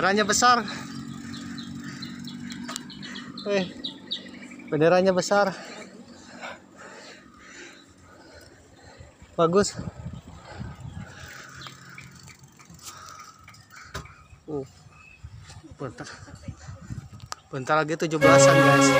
Benderanya besar. Benderanya besar. Bagus. Bentar. Bentar lagi 17-an, guys.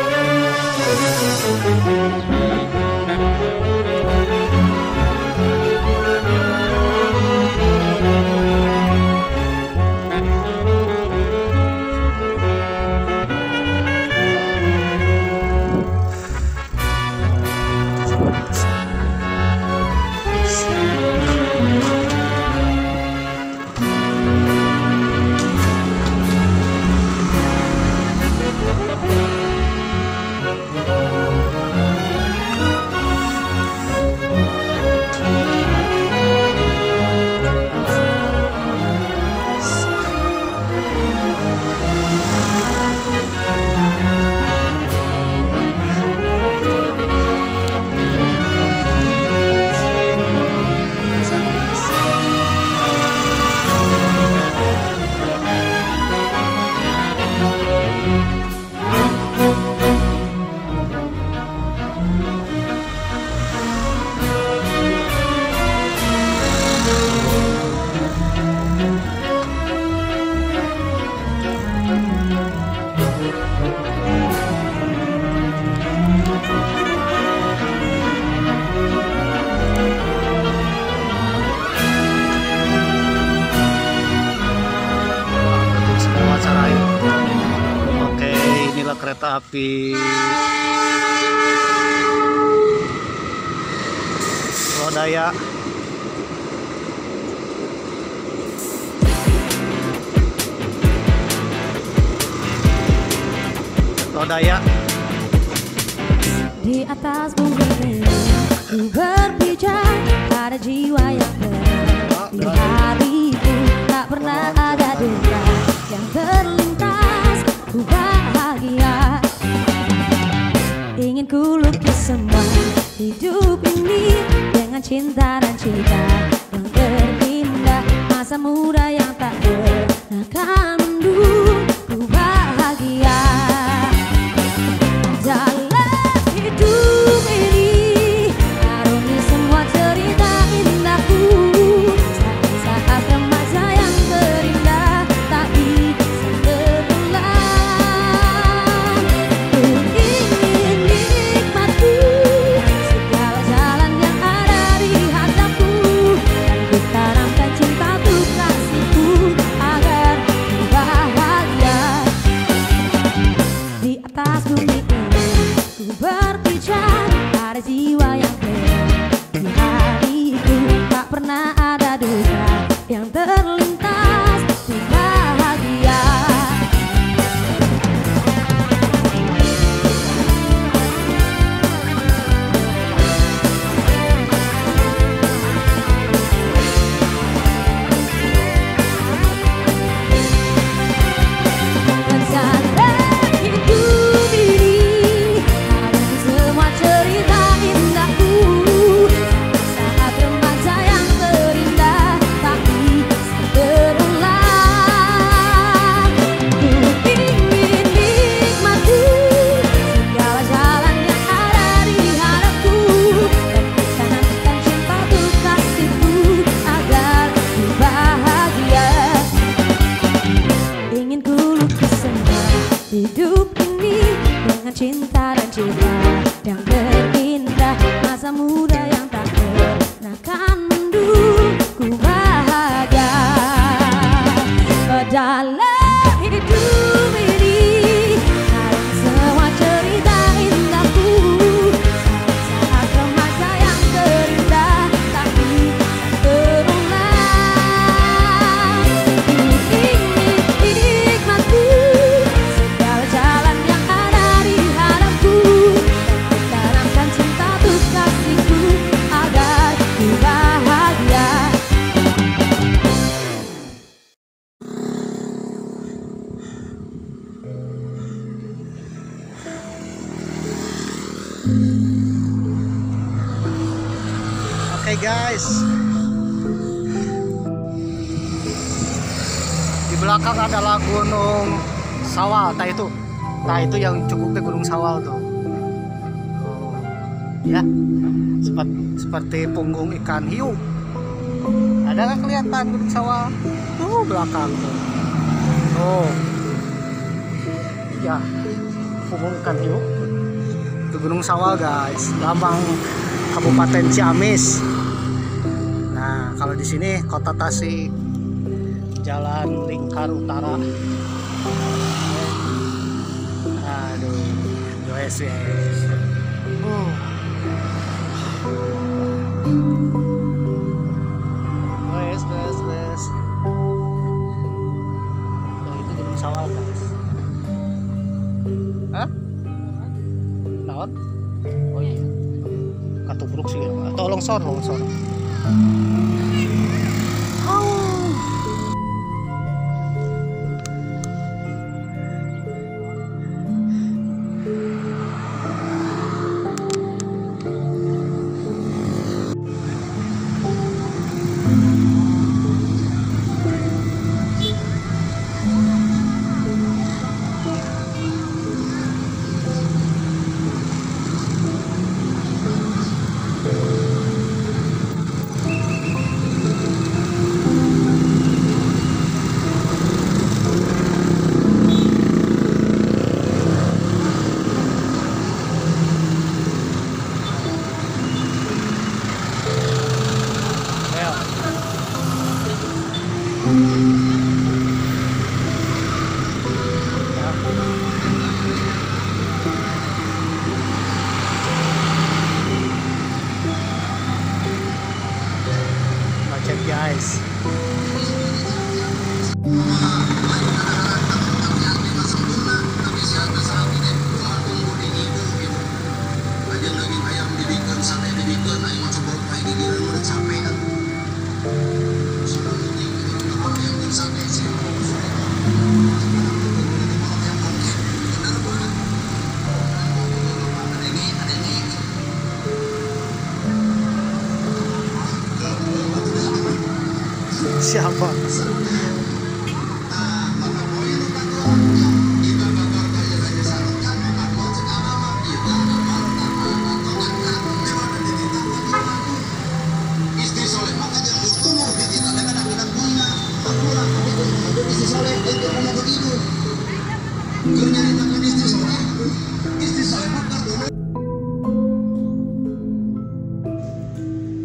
Kereta api Lodaya. Lodaya. Di atas bumi ini ku berpijak, ada jiwa yang tenang. Di hariku tak pernah ada duka yang terlintas. Ku bahagia, ingin ku lukis semua hidup ini dengan cinta dan cita yang terindah, masa muda yang tak pernah akan mundur. Ku bahagia dalam hidup ini, arungi semua cerita indahku, saat remaja yang terindah tak bisa terulang. Jiwa yang tenang, di hariku tak pernah ada duka yang terlintas. Ku bahagia. Hidup ini dengan cinta dan cita yang terindah, masa muda yang tak pernah akan mundur. Ku bahagia dalam hidup ini, dalam semua cerita indahku, saat remaja yang terindah tak bisa terulang. Ku ingin nikmati jalan yang ada di hadapku, dan tanamkan cinta untuk kasihku agar ku bahagia. Oke guys, di belakang adalah Gunung Sawal. Nah itu yang cukupnya Gunung Sawal tuh. Oh, ya, seperti punggung ikan hiu. Ada nggak kelihatan Gunung Sawal? Tuh belakang tuh. Oh, ya, punggung ikan hiu. Itu Gunung Sawal guys, lambang Kabupaten Ciamis. Nah kalau di sini Kota Tasik, Jalan Lingkar Utara. Aduh, wes. Wes. Nah, itu Gunung Sawal guys. Hah? Naon? Oh iya. Katubruk sih. Atau longsor. Macet guys. Siapa?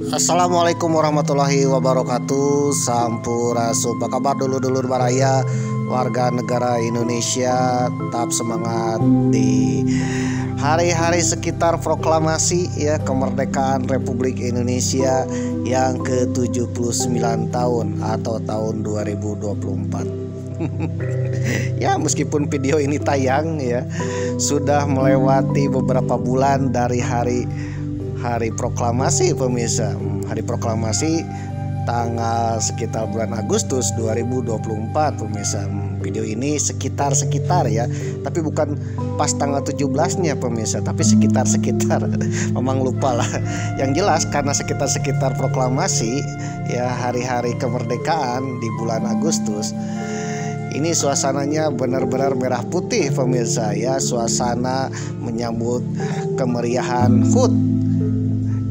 Assalamualaikum warahmatullahi wabarakatuh. Sampurasun. Apa kabar dulur-dulur baraya, warga negara Indonesia? Tetap semangat di hari-hari sekitar proklamasi ya kemerdekaan Republik Indonesia yang ke-79 tahun atau tahun 2024. Ya, meskipun video ini tayang ya sudah melewati beberapa bulan dari hari proklamasi pemirsa. Hari proklamasi tanggal sekitar bulan Agustus 2024 pemirsa. Video ini sekitar ya, tapi bukan pas tanggal 17-nya pemirsa, tapi sekitar memang lupa lah. Yang jelas karena sekitar proklamasi ya, hari-hari kemerdekaan di bulan Agustus. Ini suasananya benar-benar merah putih pemirsa ya, suasana menyambut kemeriahan HUT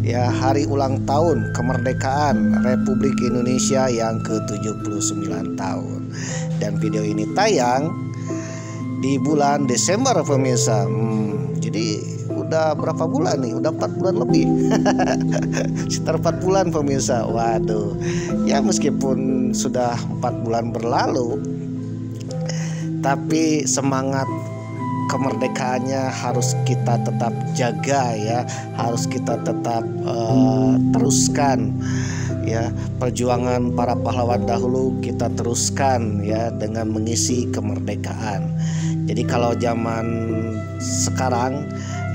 ya, hari ulang tahun kemerdekaan Republik Indonesia yang ke-79 tahun. Dan video ini tayang di bulan Desember pemirsa. Jadi udah berapa bulan nih? Udah 4 bulan lebih. Sekitar 4 bulan pemirsa. Waduh. Ya meskipun sudah 4 bulan berlalu, tapi semangat kemerdekaannya harus kita tetap jaga ya, harus kita tetap teruskan ya, perjuangan para pahlawan dahulu kita teruskan ya dengan mengisi kemerdekaan. Jadi kalau zaman sekarang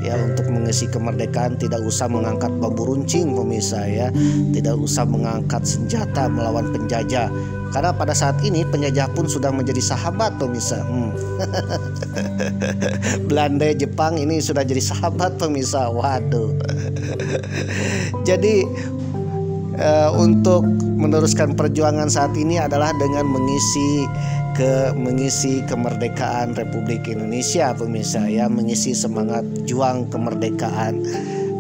ya, untuk mengisi kemerdekaan tidak usah mengangkat bambu runcing pemirsa ya, tidak usah mengangkat senjata melawan penjajah, karena pada saat ini penjajah pun sudah menjadi sahabat pemirsa. Belanda, Jepang ini sudah jadi sahabat pemirsa. Waduh. Jadi untuk meneruskan perjuangan saat ini adalah dengan mengisi mengisi kemerdekaan Republik Indonesia pemirsa ya, mengisi semangat juang kemerdekaan.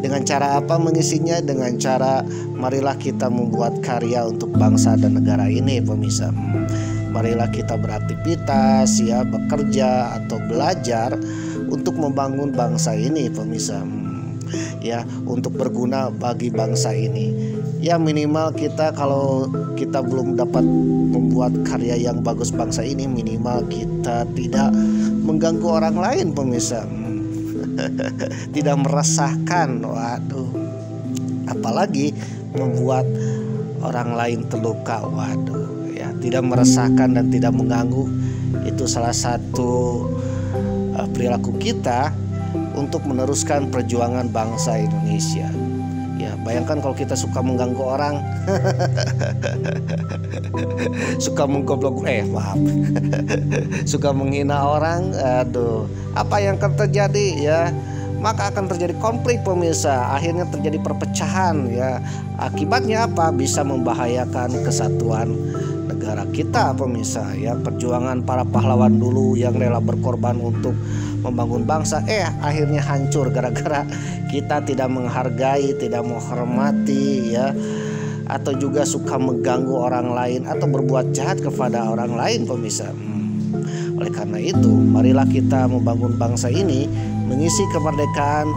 Dengan cara apa mengisinya? Dengan cara marilah kita membuat karya untuk bangsa dan negara ini pemirsa. Marilah kita beraktivitas ya, bekerja atau belajar untuk membangun bangsa ini pemirsa. Ya, untuk berguna bagi bangsa ini. Ya minimal kita, kalau kita belum dapat membuat karya yang bagus bangsa ini, minimal kita tidak mengganggu orang lain pemirsa. Tidak meresahkan, waduh, apalagi membuat orang lain terluka, waduh ya, tidak meresahkan dan tidak mengganggu. Itu salah satu perilaku kita untuk meneruskan perjuangan bangsa Indonesia. Ya, bayangkan kalau kita suka mengganggu orang, suka menggoblok, suka menghina orang, aduh, apa yang akan terjadi ya? Maka akan terjadi konflik pemirsa, akhirnya terjadi perpecahan ya. Akibatnya apa? Bisa membahayakan kesatuan negara kita pemirsa ya. Perjuangan para pahlawan dulu yang rela berkorban untuk membangun bangsa, akhirnya hancur gara-gara kita tidak menghargai, tidak menghormati ya, atau juga suka mengganggu orang lain atau berbuat jahat kepada orang lain pemirsa. Oleh karena itu, marilah kita membangun bangsa ini, mengisi kemerdekaan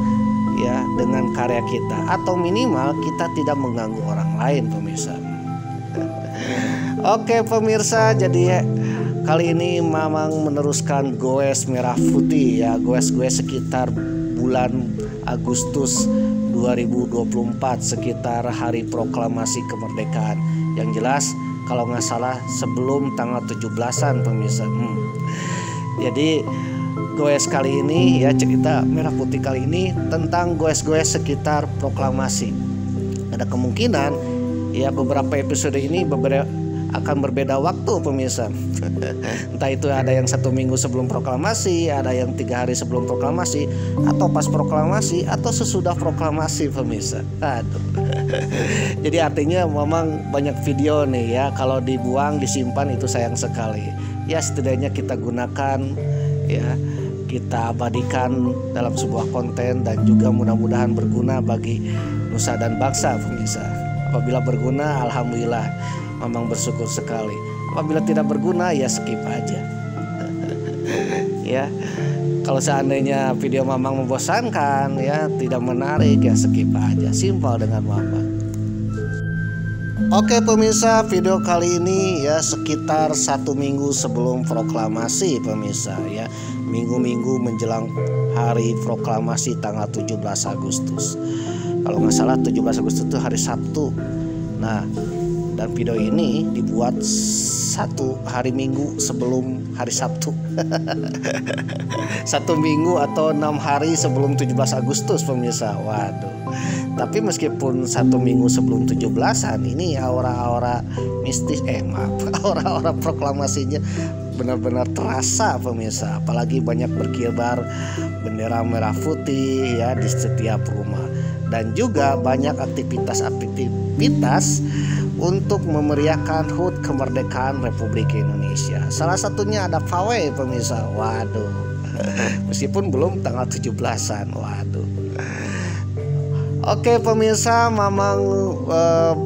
ya dengan karya kita, atau minimal kita tidak mengganggu orang lain pemirsa. Oke pemirsa, jadi kali ini Mamang meneruskan goes merah putih ya, goes-goes sekitar bulan Agustus 2024, sekitar hari proklamasi kemerdekaan. Yang jelas kalau nggak salah sebelum tanggal 17-an pemirsa. Jadi goes kali ini ya, cerita merah putih kali ini tentang goes-goes sekitar proklamasi. Ada kemungkinan ya beberapa episode ini akan berbeda waktu pemirsa. Entah itu ada yang 1 minggu sebelum proklamasi, ada yang 3 hari sebelum proklamasi, atau pas proklamasi, atau sesudah proklamasi pemirsa. Aduh. Jadi artinya memang banyak video nih ya, kalau dibuang disimpan itu sayang sekali. Ya setidaknya kita gunakan ya, kita abadikan dalam sebuah konten, dan juga mudah-mudahan berguna bagi nusa dan bangsa pemirsa. Apabila berguna, alhamdulillah, Mamang bersyukur sekali. Apabila tidak berguna, ya skip aja. Ya, kalau seandainya video Mamang membosankan, ya tidak menarik, ya skip aja. Simpel dengan Mamang. Oke pemirsa, video kali ini ya sekitar 1 minggu sebelum proklamasi pemirsa ya, minggu-minggu menjelang hari proklamasi tanggal 17 Agustus. Kalau nggak salah 17 Agustus itu hari Sabtu. Nah, dan video ini dibuat 1 hari Minggu sebelum hari Sabtu. 1 minggu atau 6 hari sebelum 17 Agustus pemirsa. Waduh. Tapi meskipun 1 minggu sebelum 17-an, ini aura-aura mistis, aura-aura proklamasinya benar-benar terasa pemirsa. Apalagi banyak berkibar bendera merah putih ya di setiap rumah. Dan juga banyak aktivitas untuk memeriahkan HUT kemerdekaan Republik Indonesia. Salah satunya ada pawai pemirsa. Waduh. Meskipun belum tanggal 17-an. Waduh. Oke pemirsa, Mamang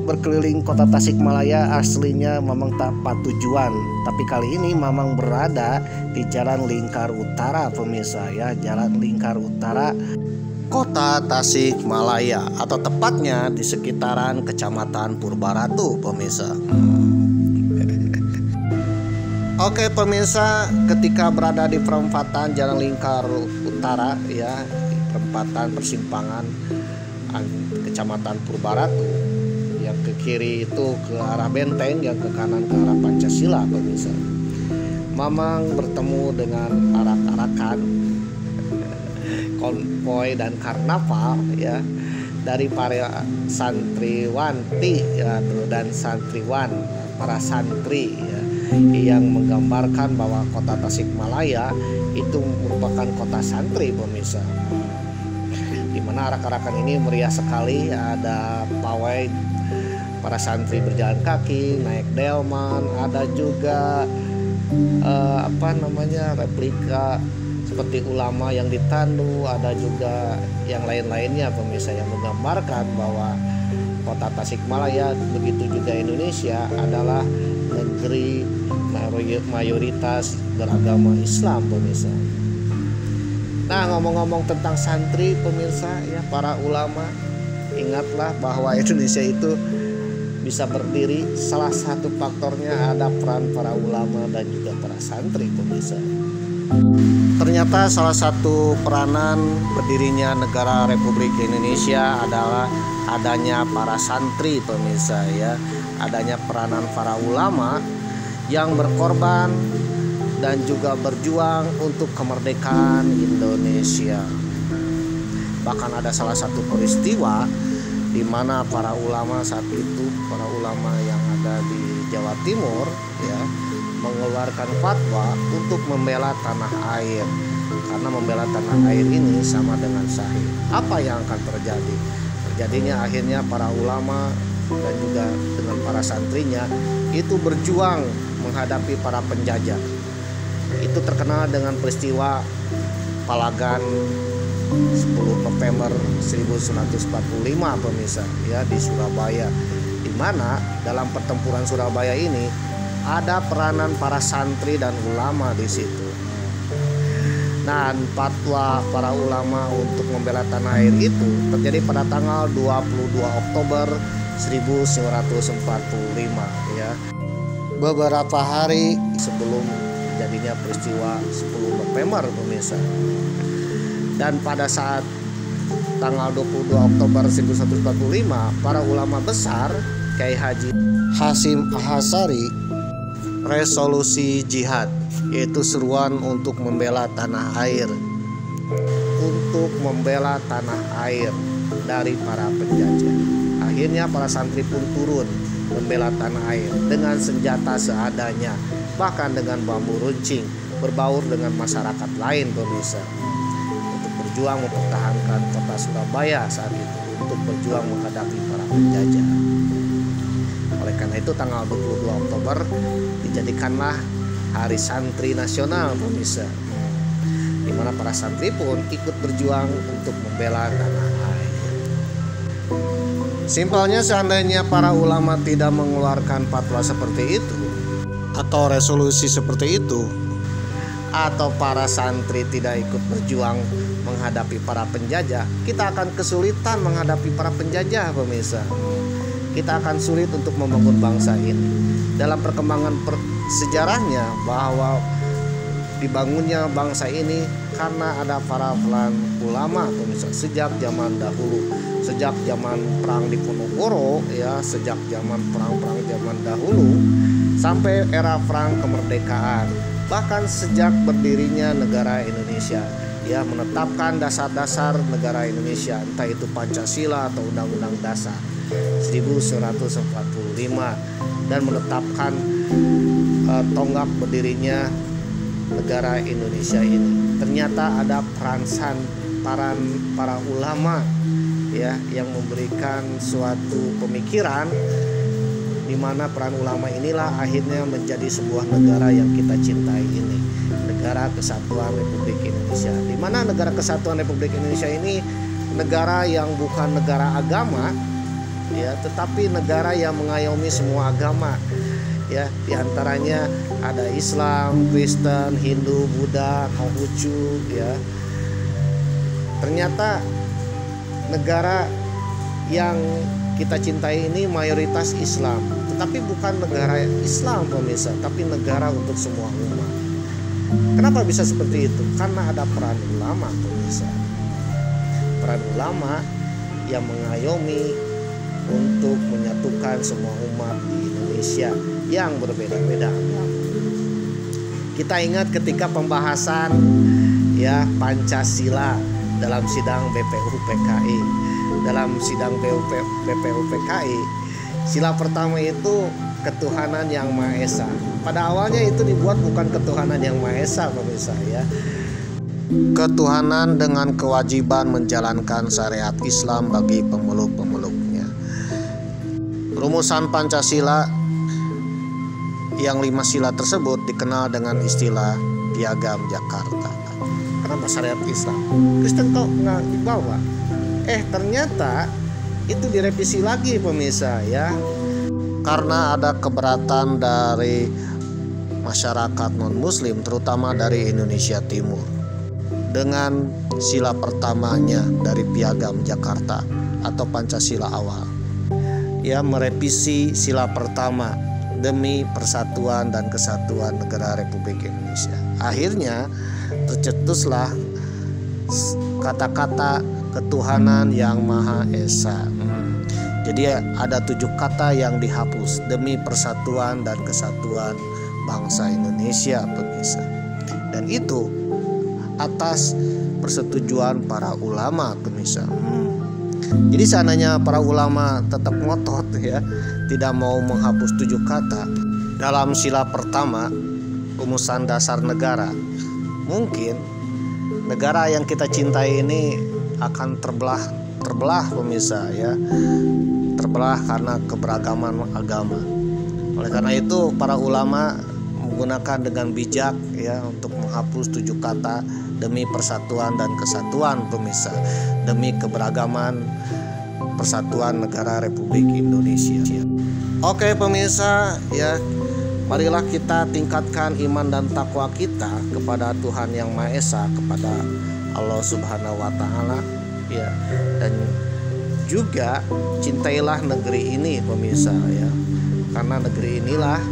berkeliling kota Tasikmalaya. Aslinya Mamang tanpa tujuan, tapi kali ini Mamang berada di Jalan Lingkar Utara pemirsa ya, Jalan Lingkar Utara Kota Tasikmalaya, atau tepatnya di sekitaran Kecamatan Purbaratu pemirsa. Oke pemirsa, ketika berada di perempatan Jalan Lingkar Utara ya, perempatan persimpangan Kecamatan Purbaratu, yang ke kiri itu ke arah Benteng, yang ke kanan ke arah Pancasila pemirsa. Mamang bertemu dengan arak-arakan, konvoy dan karnaval ya, dari para santriwanti ya, dan santriwan, para santri ya, yang menggambarkan bahwa kota Tasikmalaya itu merupakan kota santri pemirsa. Di mana arak-arakan ini meriah sekali, ada pawai para santri berjalan kaki, naik delman, ada juga replika seperti ulama yang ditandu, ada juga yang lain-lainnya pemirsa, yang menggambarkan bahwa kota Tasikmalaya, begitu juga Indonesia, adalah negeri mayoritas beragama Islam pemirsa. Nah, ngomong-ngomong tentang santri pemirsa, ya, para ulama, ingatlah bahwa Indonesia itu bisa berdiri, salah satu faktornya ada peran para ulama dan juga para santri pemirsa. Ternyata salah satu peranan berdirinya negara Republik Indonesia adalah adanya para santri pemirsa, ya, adanya peranan para ulama yang berkorban dan juga berjuang untuk kemerdekaan Indonesia. Bahkan ada salah satu peristiwa di mana para ulama saat itu, para ulama yang ada di Jawa Timur, ya, mengeluarkan fatwa untuk membela tanah air. Karena membela tanah air ini sama dengan syahid. Apa yang akan terjadi? Terjadinya akhirnya para ulama dan juga dengan para santrinya itu berjuang menghadapi para penjajah. Itu terkenal dengan peristiwa Palagan 10 November 1945 pemirsa, ya, di Surabaya, di mana dalam pertempuran Surabaya ini ada peranan para santri dan ulama di situ. Nah, fatwa para ulama untuk membela tanah air itu terjadi pada tanggal 22 Oktober 1945, ya. Beberapa hari sebelum terjadinya peristiwa 10 November pemirsa. Dan pada saat tanggal 22 Oktober 1945, para ulama besar Kiai Haji Hasyim Asy'ari resolusi jihad, yaitu seruan untuk membela tanah air, untuk membela tanah air dari para penjajah. Akhirnya para santri pun turun membela tanah air dengan senjata seadanya, bahkan dengan bambu runcing, berbaur dengan masyarakat lain pemirsa, untuk berjuang mempertahankan kota Surabaya saat itu, untuk berjuang menghadapi para penjajah. Oleh karena itu tanggal 22 Oktober dijadikanlah Hari Santri Nasional pemirsa, di mana para santri pun ikut berjuang untuk membela tanah air. Simpelnya, seandainya para ulama tidak mengeluarkan fatwa seperti itu atau resolusi seperti itu, atau para santri tidak ikut berjuang menghadapi para penjajah, kita akan kesulitan menghadapi para penjajah pemirsa. Kita akan sulit untuk membangun bangsa ini. Dalam perkembangan sejarahnya bahwa dibangunnya bangsa ini karena ada para ulama pemirsa, sejak zaman dahulu, sejak zaman perang di Ponorogo, ya, sejak zaman perang-perang zaman dahulu sampai era perang kemerdekaan, bahkan sejak berdirinya negara Indonesia, ya, menetapkan dasar-dasar negara Indonesia, entah itu Pancasila atau Undang-Undang Dasar 1945, dan menetapkan tonggak berdirinya negara Indonesia ini. Ternyata ada peran para ulama, ya, yang memberikan suatu pemikiran, di mana peran ulama inilah akhirnya menjadi sebuah negara yang kita cintai ini, Negara Kesatuan Republik Indonesia, di mana Negara Kesatuan Republik Indonesia ini negara yang bukan negara agama, ya, tetapi negara yang mengayomi semua agama, ya, diantaranya ada Islam, Kristen, Hindu, Buddha, Konghucu, ya. Ternyata negara yang kita cintai ini mayoritas Islam, tetapi bukan negara Islam pemirsa, tapi negara untuk semua umat. Kenapa bisa seperti itu? Karena ada peran ulama pemirsa, peran ulama yang mengayomi untuk menyatukan semua umat di Indonesia yang berbeda-beda agama. Kita ingat ketika pembahasan, ya, Pancasila dalam sidang BPUPKI. Dalam sidang BPUPKI, sila pertama itu ketuhanan yang Maha Esa. Pada awalnya itu dibuat bukan ketuhanan yang Maha Esa pemirsa, ya. Ketuhanan dengan kewajiban menjalankan syariat Islam bagi pemeluk-pemeluknya. Rumusan Pancasila yang 5 sila tersebut dikenal dengan istilah Piagam Jakarta. Kenapa syariat Islam? Kristen kok nggak dibawa? Ternyata itu direvisi lagi pemirsa ya, karena ada keberatan dari masyarakat non-muslim, terutama dari Indonesia Timur, dengan sila pertamanya dari Piagam Jakarta atau Pancasila awal. Ya, merevisi sila pertama demi persatuan dan kesatuan negara Republik Indonesia. Akhirnya tercetuslah kata-kata ketuhanan yang Maha Esa. Jadi ada 7 kata yang dihapus demi persatuan dan kesatuan bangsa Indonesia pemirsa. Dan itu atas persetujuan para ulama pemirsa. Jadi seandainya para ulama tetap ngotot ya, tidak mau menghapus 7 kata dalam sila pertama rumusan dasar negara, mungkin negara yang kita cintai ini akan terbelah pemirsa ya, terbelah karena keberagaman agama. Oleh karena itu para ulama menggunakan dengan bijak ya untuk menghapus 7 kata demi persatuan dan kesatuan pemirsa, demi keberagaman persatuan negara Republik Indonesia. Oke pemirsa ya, marilah kita tingkatkan iman dan takwa kita kepada Tuhan Yang Maha Esa, kepada Allah Subhanahu wa Ta'ala ya, dan juga cintailah negeri ini pemirsa ya, karena negeri inilah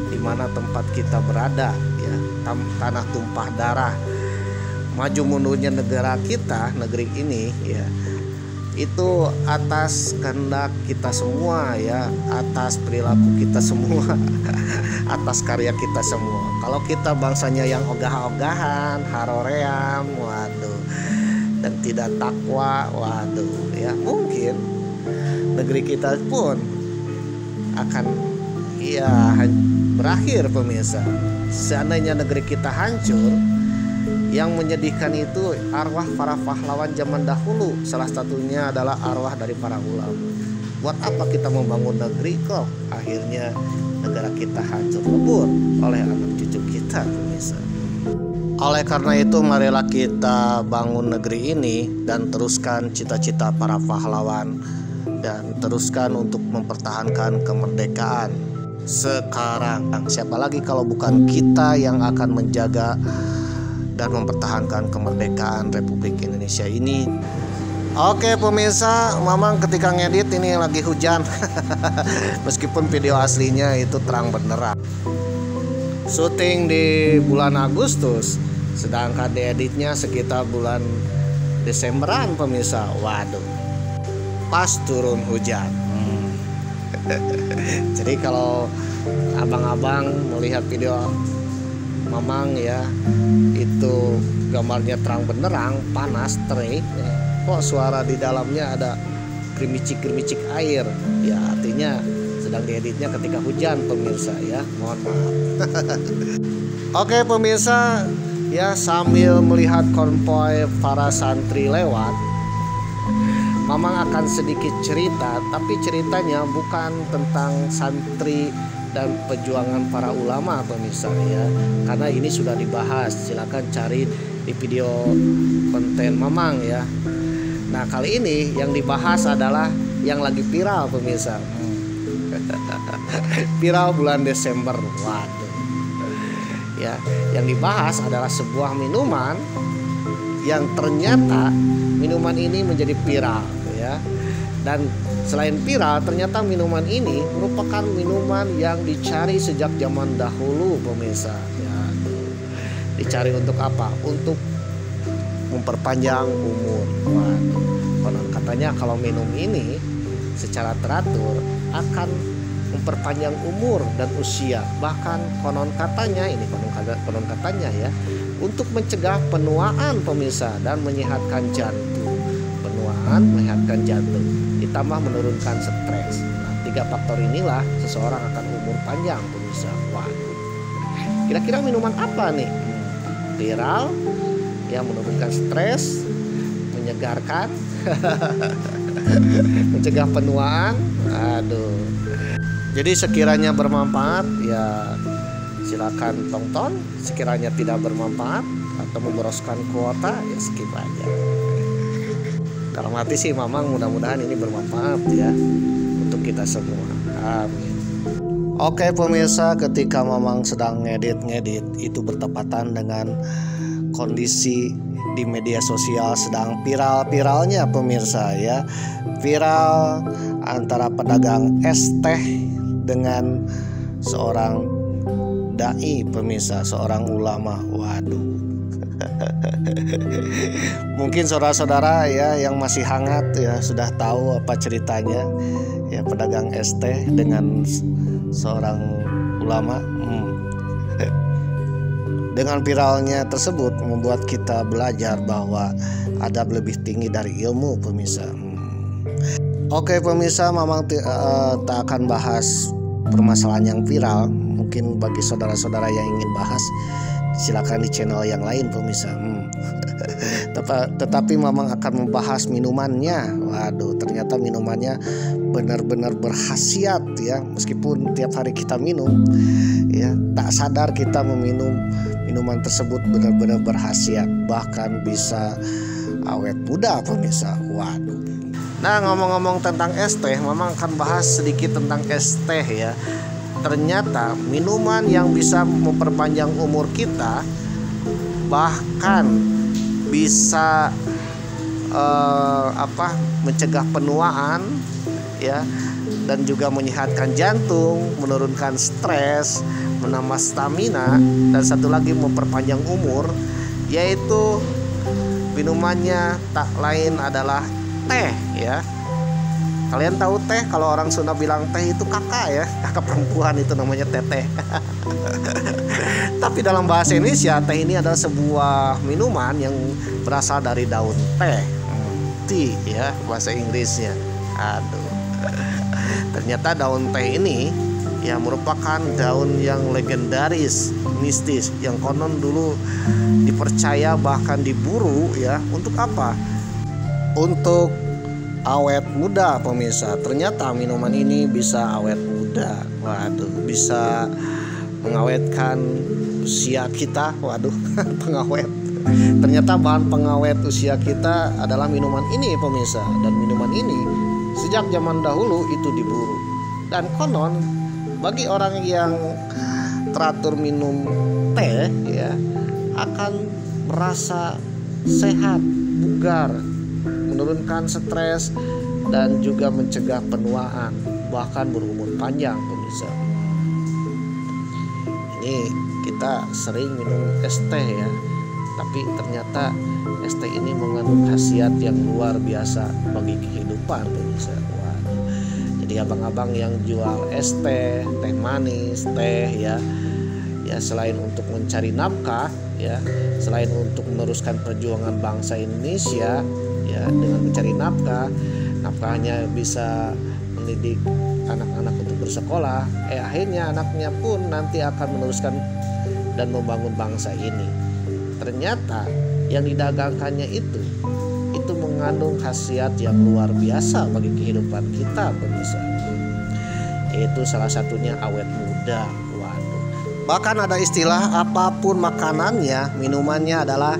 di mana tempat kita berada ya, tanah tumpah darah. Maju mundurnya negara kita, negeri ini ya, itu atas kehendak kita semua ya, atas perilaku kita semua, atas karya kita semua. Kalau kita bangsanya yang ogah-ogahan, haroream, waduh, dan tidak takwa, waduh ya, mungkin negeri kita pun akan ya berakhir pemirsa. Seandainya negeri kita hancur, yang menyedihkan itu arwah para pahlawan zaman dahulu, salah satunya adalah arwah dari para ulama. Buat apa kita membangun negeri kok akhirnya negara kita hancur lebur oleh anak cucu kita pemirsa. Oleh karena itu marilah kita bangun negeri ini dan teruskan cita-cita para pahlawan, dan teruskan untuk mempertahankan kemerdekaan sekarang. Siapa lagi kalau bukan kita yang akan menjaga dan mempertahankan kemerdekaan Republik Indonesia ini. Oke pemirsa, memang ketika ngedit ini lagi hujan. Meskipun video aslinya itu terang benderang. Syuting di bulan Agustus, sedangkan dieditnya sekitar bulan Desemberan pemirsa. Waduh, pas turun hujan. Jadi kalau abang-abang melihat video Mamang ya, itu gambarnya terang benderang, panas, terik ya. Kok suara di dalamnya ada grimicik-grimicik air ya, artinya sedang dieditnya ketika hujan pemirsa ya, mohon maaf. Oke pemirsa ya, sambil melihat konvoy para santri lewat, Mamang akan sedikit cerita, tapi ceritanya bukan tentang santri dan perjuangan para ulama pemirsa ya, karena ini sudah dibahas, silakan cari di video konten Mamang ya. Nah kali ini yang dibahas adalah yang lagi viral pemirsa. Viral bulan Desember, waduh ya, yang dibahas adalah sebuah minuman yang ternyata minuman ini menjadi viral ya. Dan selain viral, ternyata minuman ini merupakan minuman yang dicari sejak zaman dahulu pemirsa ya. Dicari untuk apa? Untuk memperpanjang umur. Konon katanya kalau minum ini secara teratur akan memperpanjang umur dan usia. Bahkan konon katanya, ini konon katanya ya, untuk mencegah penuaan pemirsa dan menyehatkan jantung. Penuaan menyehatkan jantung, ditambah menurunkan stres. Nah, 3 faktor inilah seseorang akan umur panjang pemirsa. Waduh, kira-kira minuman apa nih? Viral, yang menurunkan stres, menyegarkan, mencegah penuaan. Aduh. Jadi sekiranya bermanfaat ya silakan tonton, sekiranya tidak bermanfaat atau memboroskan kuota ya skip aja. Dalam hati sih Mamang mudah-mudahan ini bermanfaat ya untuk kita semua. Amin. Oke pemirsa, ketika Mamang sedang ngedit itu bertepatan dengan kondisi di media sosial sedang viral-viralnya pemirsa ya. Viral antara pedagang es teh dengan seorang dai pemirsa, seorang ulama. Waduh. Mungkin saudara-saudara ya yang masih hangat ya sudah tahu apa ceritanya ya, pedagang es teh dengan seorang ulama. Dengan viralnya tersebut membuat kita belajar bahwa adab lebih tinggi dari ilmu pemirsa. Oke pemirsa, Mamang tak akan bahas permasalahan yang viral. Mungkin bagi saudara-saudara yang ingin bahas silakan di channel yang lain pemirsa. Tetapi Mamang akan membahas minumannya. Waduh, ternyata minumannya benar-benar berkhasiat ya. Meskipun tiap hari kita minum ya, tak sadar kita meminum minuman tersebut benar-benar berkhasiat, bahkan bisa awet muda pemirsa. Waduh. Nah, ngomong-ngomong tentang es teh, Mamang akan bahas sedikit tentang es teh ya. Ternyata minuman yang bisa memperpanjang umur kita, bahkan bisa mencegah penuaan ya, dan juga menyehatkan jantung, menurunkan stres, menambah stamina, dan satu lagi memperpanjang umur, yaitu minumannya tak lain adalah teh ya. Kalian tahu teh, kalau orang Sunda bilang teh itu kakak ya, kakak perempuan itu namanya teteh. Tapi dalam bahasa Indonesia teh ini adalah sebuah minuman yang berasal dari daun teh, tea ya bahasa Inggrisnya. Aduh. Ternyata daun teh ini ya merupakan daun yang legendaris, mistis, yang konon dulu dipercaya bahkan diburu ya. Untuk apa? Untuk awet muda pemirsa. Ternyata minuman ini bisa awet muda. Waduh, bisa mengawetkan usia kita. Waduh, pengawet. Ternyata bahan pengawet usia kita adalah minuman ini pemirsa. Dan minuman ini sejak zaman dahulu itu diburu. Dan konon bagi orang yang teratur minum teh ya akan merasa sehat, bugar, menurunkan stres, dan juga mencegah penuaan, bahkan berumur panjang pemirsa. Ini kita sering minum es teh ya, tapi ternyata es teh ini mengandung khasiat yang luar biasa bagi kehidupan pemirsa. Jadi abang-abang yang jual es teh, teh manis, teh ya selain untuk mencari nafkah ya, selain untuk meneruskan perjuangan bangsa Indonesia ya dengan mencari nafkah, nafkahnya bisa mendidik anak-anak untuk bersekolah, akhirnya anaknya pun nanti akan meneruskan dan membangun bangsa ini. Ternyata yang didagangkannya itu mengandung khasiat yang luar biasa bagi kehidupan kita pemirsa. Yaitu salah satunya awet muda. Waduh. Bahkan ada istilah apapun makanannya, minumannya adalah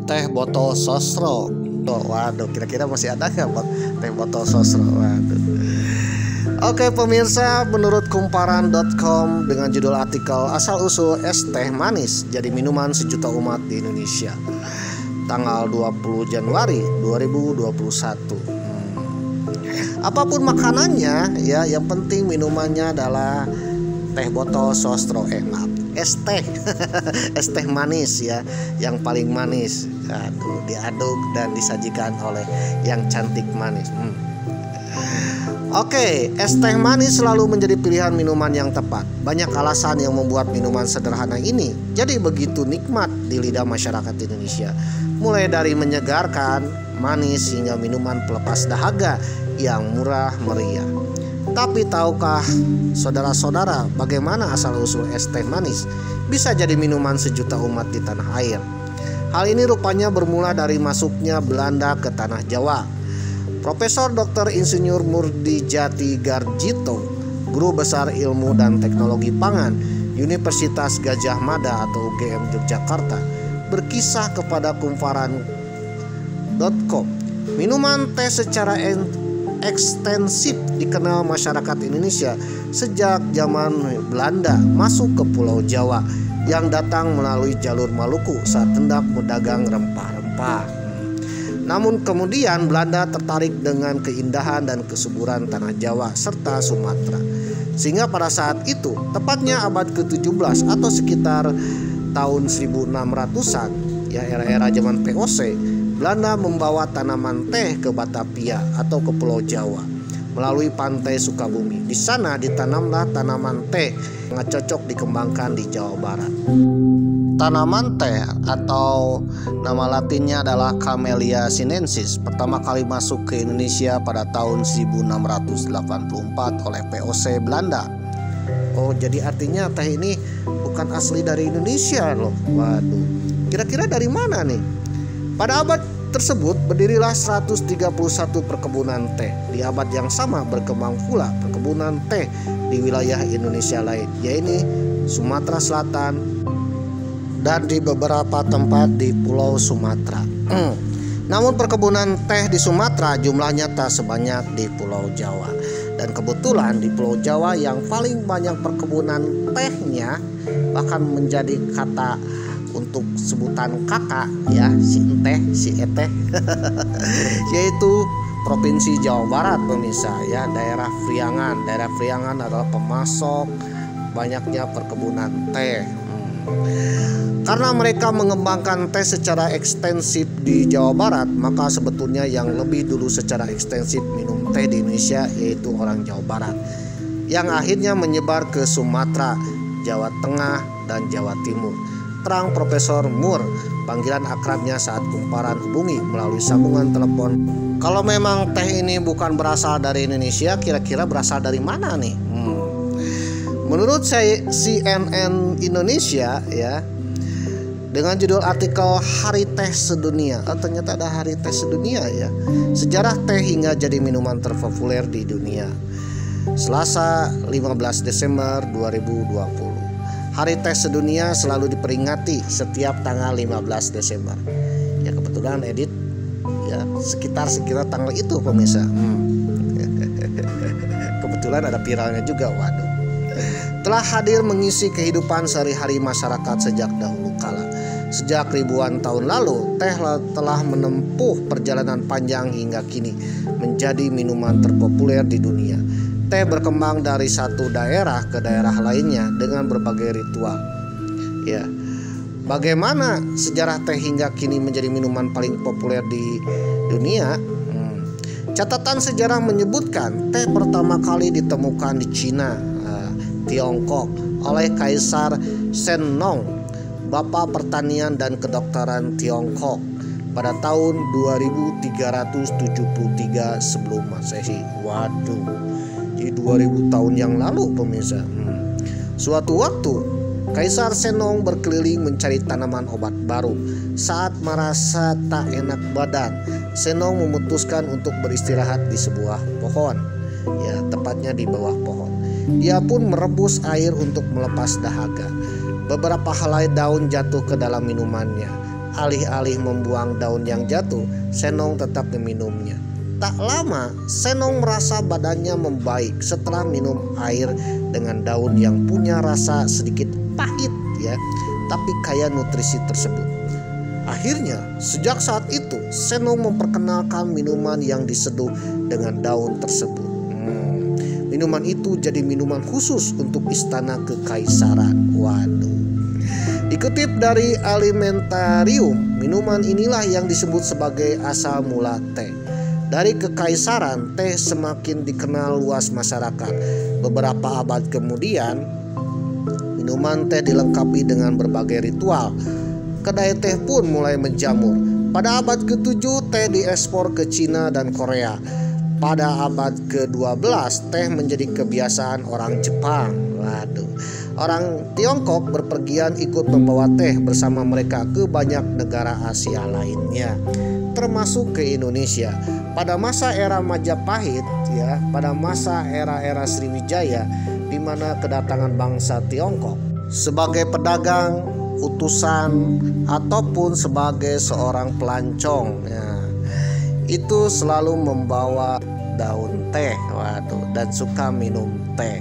teh botol sosro. Waduh, kira-kira masih ada nggak teh botol sosro? Waduh. Oke pemirsa, menurut kumparan.com dengan judul artikel asal-usul es teh manis jadi minuman sejuta umat di Indonesia, tanggal 20 Januari 2021. Apapun makanannya ya, yang penting minumannya adalah teh botol sosro, es teh es teh manis ya, yang paling manis. Aduh, diaduk dan disajikan oleh yang cantik manis. Oke, es teh manis selalu menjadi pilihan minuman yang tepat. Banyak alasan yang membuat minuman sederhana ini jadi begitu nikmat di lidah masyarakat Indonesia. Mulai dari menyegarkan, manis, hingga minuman pelepas dahaga yang murah meriah. Tapi tahukah saudara-saudara bagaimana asal-usul es teh manis bisa jadi minuman sejuta umat di tanah air? Hal ini rupanya bermula dari masuknya Belanda ke tanah Jawa. Profesor Dr. Insinyur Murdi Jati Garjito Guru Besar Ilmu dan Teknologi Pangan Universitas Gadjah Mada atau UGM Yogyakarta, berkisah kepada kumparan.com, minuman teh secara ekstensif dikenal masyarakat Indonesia sejak zaman Belanda masuk ke Pulau Jawa yang datang melalui jalur Maluku saat hendak berdagang rempah-rempah. Namun kemudian Belanda tertarik dengan keindahan dan kesuburan tanah Jawa serta Sumatera. Sehingga pada saat itu, tepatnya abad ke-17 atau sekitar tahun 1600-an, ya era-era zaman VOC, Belanda membawa tanaman teh ke Batavia atau ke Pulau Jawa melalui pantai Sukabumi. Di sana ditanamlah tanaman teh yang cocok dikembangkan di Jawa Barat. Tanaman teh atau nama latinnya adalah Camellia sinensis pertama kali masuk ke Indonesia pada tahun 1684 oleh VOC Belanda. Oh, jadi artinya teh ini bukan asli dari Indonesia loh. Waduh, kira-kira dari mana nih? Pada abad tersebut berdirilah 131 perkebunan teh. Di abad yang sama berkembang pula perkebunan teh di wilayah Indonesia lain, yaitu Sumatera Selatan dan di beberapa tempat di Pulau Sumatera. Namun perkebunan teh di Sumatera jumlahnya tak sebanyak di Pulau Jawa. Dan kebetulan di Pulau Jawa yang paling banyak perkebunan tehnya, bahkan menjadi kata untuk sebutan kakak, ya, si enteh, si eteh yaitu Provinsi Jawa Barat, pemirsa, ya, daerah Priangan. Daerah Priangan adalah pemasok banyaknya perkebunan teh. Karena mereka mengembangkan teh secara ekstensif di Jawa Barat, maka sebetulnya yang lebih dulu secara ekstensif minum teh di Indonesia yaitu orang Jawa Barat, yang akhirnya menyebar ke Sumatera, Jawa Tengah, dan Jawa Timur. Terang Profesor Moore, panggilan akrabnya saat kumparan hubungi melalui sambungan telepon. Kalau memang teh ini bukan berasal dari Indonesia, kira-kira berasal dari mana nih? Menurut saya CNN Indonesia, ya, dengan judul artikel Hari Teh Sedunia. Ternyata ada Hari Teh Sedunia, ya. Sejarah teh hingga jadi minuman terpopuler di dunia. Selasa 15 Desember 2020. Hari Teh Sedunia selalu diperingati setiap tanggal 15 Desember. Ya, kebetulan edit ya sekitar tanggal itu, pemirsa. Kebetulan ada viralnya juga, waduh. Telah hadir mengisi kehidupan sehari-hari masyarakat sejak dahulu kala. Sejak ribuan tahun lalu, teh telah menempuh perjalanan panjang hingga kini menjadi minuman terpopuler di dunia. Teh berkembang dari satu daerah ke daerah lainnya dengan berbagai ritual. Ya, bagaimana sejarah teh hingga kini menjadi minuman paling populer di dunia? Catatan sejarah menyebutkan teh pertama kali ditemukan di Cina, Tiongkok oleh Kaisar Shennong, Bapak Pertanian dan Kedokteran Tiongkok, pada tahun 2373 sebelum Masehi. Waduh, jadi 2000 tahun yang lalu, pemirsa. Suatu waktu Kaisar Shennong berkeliling mencari tanaman obat baru. Saat merasa tak enak badan, Shennong memutuskan untuk beristirahat di sebuah pohon, ya, tepatnya di bawah pohon. Dia pun merebus air untuk melepas dahaga. Beberapa helai daun jatuh ke dalam minumannya. Alih-alih membuang daun yang jatuh, Shennong tetap meminumnya. Tak lama, Shennong merasa badannya membaik setelah minum air dengan daun yang punya rasa sedikit pahit, ya, tapi kaya nutrisi tersebut. Akhirnya, sejak saat itu, Shennong memperkenalkan minuman yang diseduh dengan daun tersebut. Minuman itu jadi minuman khusus untuk istana kekaisaran. Waduh. Dikutip dari Alimentarium, minuman inilah yang disebut sebagai asal mula teh. Dari kekaisaran, teh semakin dikenal luas masyarakat. Beberapa abad kemudian, minuman teh dilengkapi dengan berbagai ritual. Kedai teh pun mulai menjamur. Pada abad ke-7, teh diekspor ke Cina dan Korea. Pada abad ke-12, teh menjadi kebiasaan orang Jepang. Waduh. Orang Tiongkok berpergian ikut membawa teh bersama mereka ke banyak negara Asia lainnya, termasuk ke Indonesia. Pada masa era Majapahit, ya, pada masa era-era Sriwijaya, di mana kedatangan bangsa Tiongkok sebagai pedagang, utusan, ataupun sebagai seorang pelancong, ya, itu selalu membawa daun teh, dan suka minum teh.